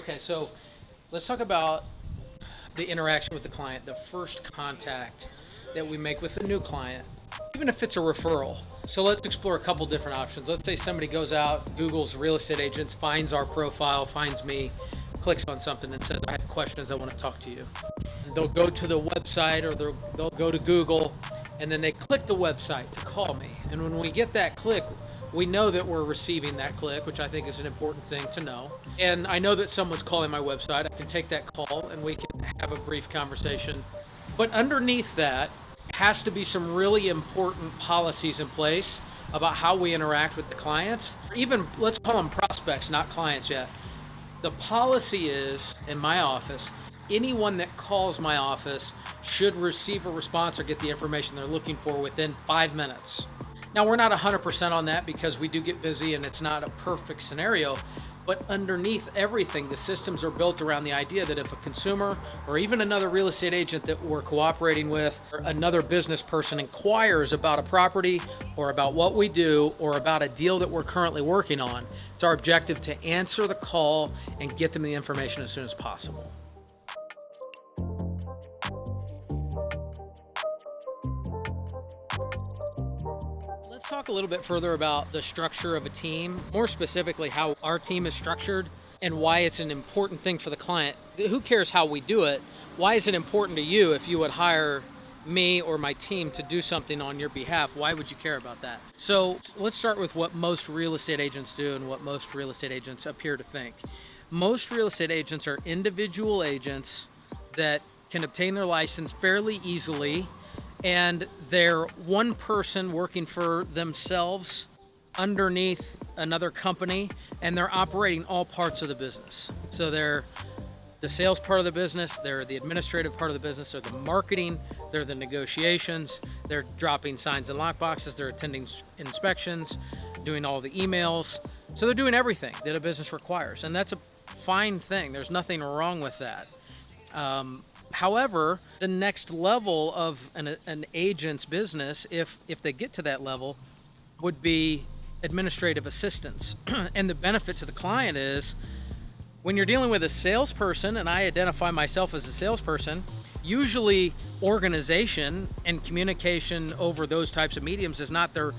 Okay, so let's talk about the interaction with the client, the first contact that we make with a new client, even if it's a referral. So let's explore a couple different options. Let's say somebody goes out, Googles real estate agents, finds our profile, finds me, clicks on something and says, I have questions, I want to talk to you. And they'll go to the website or they'll go to Google, and then they click the website to call me. And when we get that click, we know that we're receiving that click, which I think is an important thing to know. And I know that someone's calling my website. I can take that call and we can have a brief conversation. But underneath that has to be some really important policies in place about how we interact with the clients. Even, let's call them prospects, not clients yet. The policy is, in my office, anyone that calls my office should receive a response or get the information they're looking for within 5 minutes. Now, we're not 100% on that because we do get busy and it's not a perfect scenario, but underneath everything, the systems are built around the idea that if a consumer or even another real estate agent that we're cooperating with or another business person inquires about a property or about what we do or about a deal that we're currently working on, it's our objective to answer the call and get them the information as soon as possible. Let's talk a little bit further about the structure of a team, more specifically how our team is structured and why it's an important thing for the client. Who cares how we do it? Why is it important to you if you would hire me or my team to do something on your behalf? Why would you care about that? So let's start with what most real estate agents do and what most real estate agents appear to think. Most real estate agents are individual agents that can obtain their license fairly easily, and they're one person working for themselves underneath another company, and they're operating all parts of the business. So they're the sales part of the business, they're the administrative part of the business, they're the marketing, they're the negotiations, they're dropping signs and lockboxes, they're attending inspections, doing all the emails. So they're doing everything that a business requires, and that's a fine thing. There's nothing wrong with that. However, the next level of an agent's business, if they get to that level, would be administrative assistance. And the benefit to the client is when you're dealing with a salesperson, and I identify myself as a salesperson, usually organization and communication over those types of mediums is not their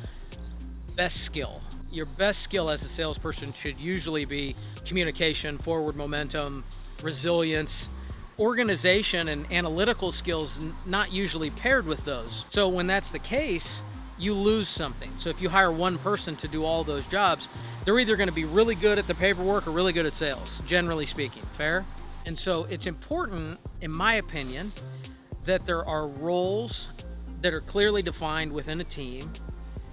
best skill. Your best skill as a salesperson should usually be communication, forward momentum, resilience. Organization and analytical skills not usually paired with those. So when that's the case, you lose something. So if you hire one person to do all those jobs, they're either going to be really good at the paperwork or really good at sales, generally speaking. Fair? And so it's important, in my opinion, that there are roles that are clearly defined within a team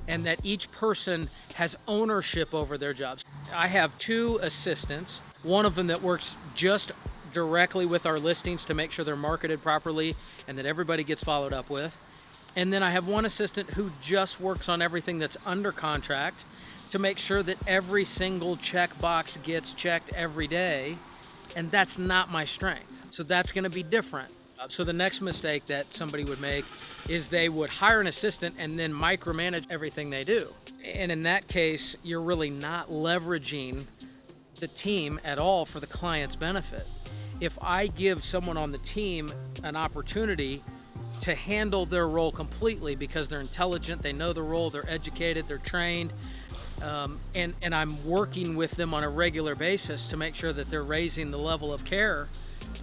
and that each person has ownership over their jobs. I have 2 assistants, one of them that works just directly with our listings to make sure they're marketed properly and that everybody gets followed up with. And then I have one assistant who just works on everything that's under contract to make sure that every single checkbox gets checked every day. And that's not my strength. So that's going to be different. So the next mistake that somebody would make is they would hire an assistant and then micromanage everything they do. And in that case, you're really not leveraging the team at all for the client's benefit. If I give someone on the team an opportunity to handle their role completely because they're intelligent, they know the role, they're educated, they're trained, and I'm working with them on a regular basis to make sure that they're raising the level of care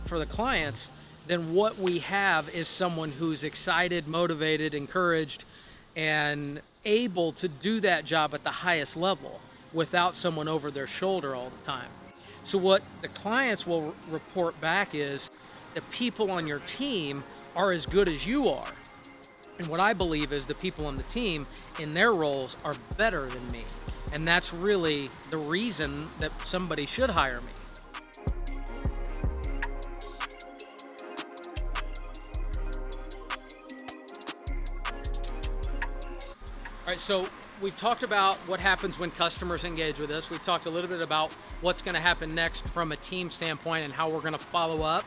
for the clients, then what we have is someone who's excited, motivated, encouraged, and able to do that job at the highest level without someone over their shoulder all the time. So what the clients will report back is the people on your team are as good as you are. And what I believe is the people on the team in their roles are better than me. And that's really the reason that somebody should hire me. All right, so we've talked about what happens when customers engage with us. We've talked a little bit about what's going to happen next from a team standpoint and how we're going to follow up.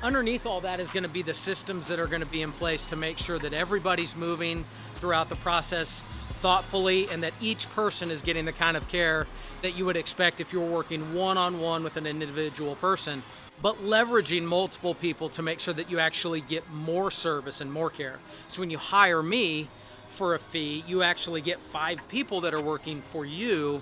Underneath all that is going to be the systems that are going to be in place to make sure that everybody's moving throughout the process thoughtfully and that each person is getting the kind of care that you would expect if you were working one-on-one with an individual person, but leveraging multiple people to make sure that you actually get more service and more care. So when you hire me for a fee, you actually get 5 people that are working for you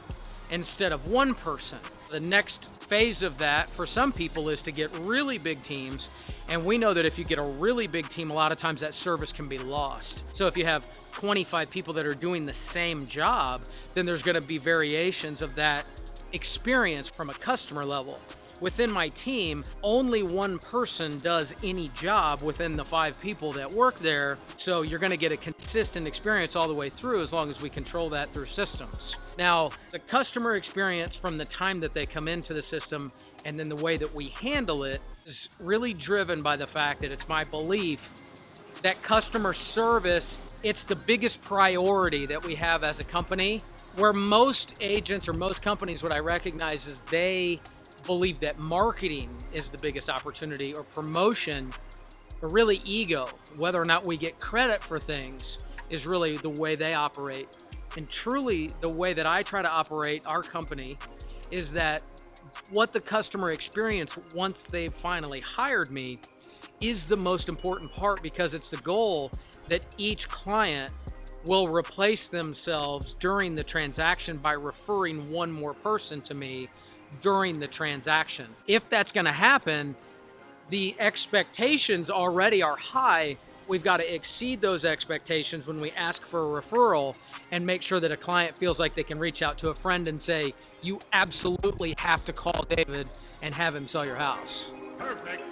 instead of one person. The next phase of that for some people is to get really big teams. And we know that if you get a really big team, a lot of times that service can be lost. So if you have 25 people that are doing the same job, then there's going to be variations of that experience from a customer level. Within my team, only one person does any job within the 5 people that work there. So you're going to get a consistent experience all the way through as long as we control that through systems. Now, the customer experience from the time that they come into the system and then the way that we handle it is really driven by the fact that it's my belief that customer service, it's the biggest priority that we have as a company. Where most agents or most companies, what I recognize is they believe that marketing is the biggest opportunity or promotion, or really ego, whether or not we get credit for things is really the way they operate. And truly the way that I try to operate our company is that what the customer experience once they've finally hired me is the most important part, because it's the goal that each client will replace themselves during the transaction by referring one more person to me during the transaction. If that's going to happen, the expectations already are high. We've got to exceed those expectations when we ask for a referral and make sure that a client feels like they can reach out to a friend and say, you absolutely have to call David and have him sell your house. Perfect.